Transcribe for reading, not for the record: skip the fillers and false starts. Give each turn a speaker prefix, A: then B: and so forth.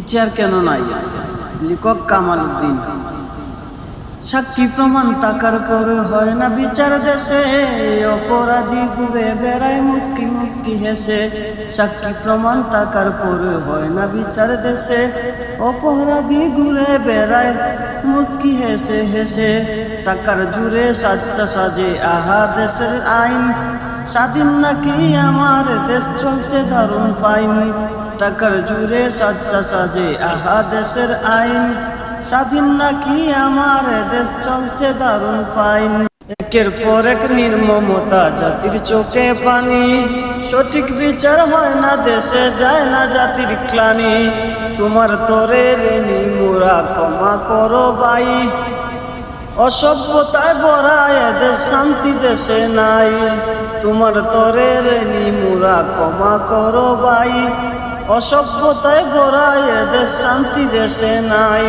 A: বিচার কেন নাই? লেখক কামাল উদ্দিন। সাক্ষী প্রমাণ থাকার পরে হয় না বিচার দেশে, অপরাধী ঘুরে বেড়ায় মুস্কি মুস্কি হেসে। সাক্ষী প্রমাণ থাকার পরে হয় না বিচার দেশে, অপরাধী ঘুরে বেড়ায় মুস্কি হেসে হেসে। টাকার জুড়ে সাচ্চা সাজে আহা দেশের আইন, স্বাধীন নাকি আমার দেশ চলছে দারুণ ফাইন। টাকার জুড়ে সাচ্চা সাজে আহা দেশের আইন, স্বাধীন নাকি আমার দেশ চলছে দারুণ ফাইন। একের পর এক নির্মমতা, জাতির চোখে পানি, সঠিক বিচার হয় না দেশে, যায় না জাতির ক্লানি। তোমার তরে রেনি মোরা ক্ষমা করো ভাই, অসভ্যতায় ভরা এদেশ শান্তি দেশে নাই। তোমার তরে রেনি মোরা ক্ষমা করো ভাই, অসভ্যতায় ভরা এদেশ শান্তি দেশে নাই।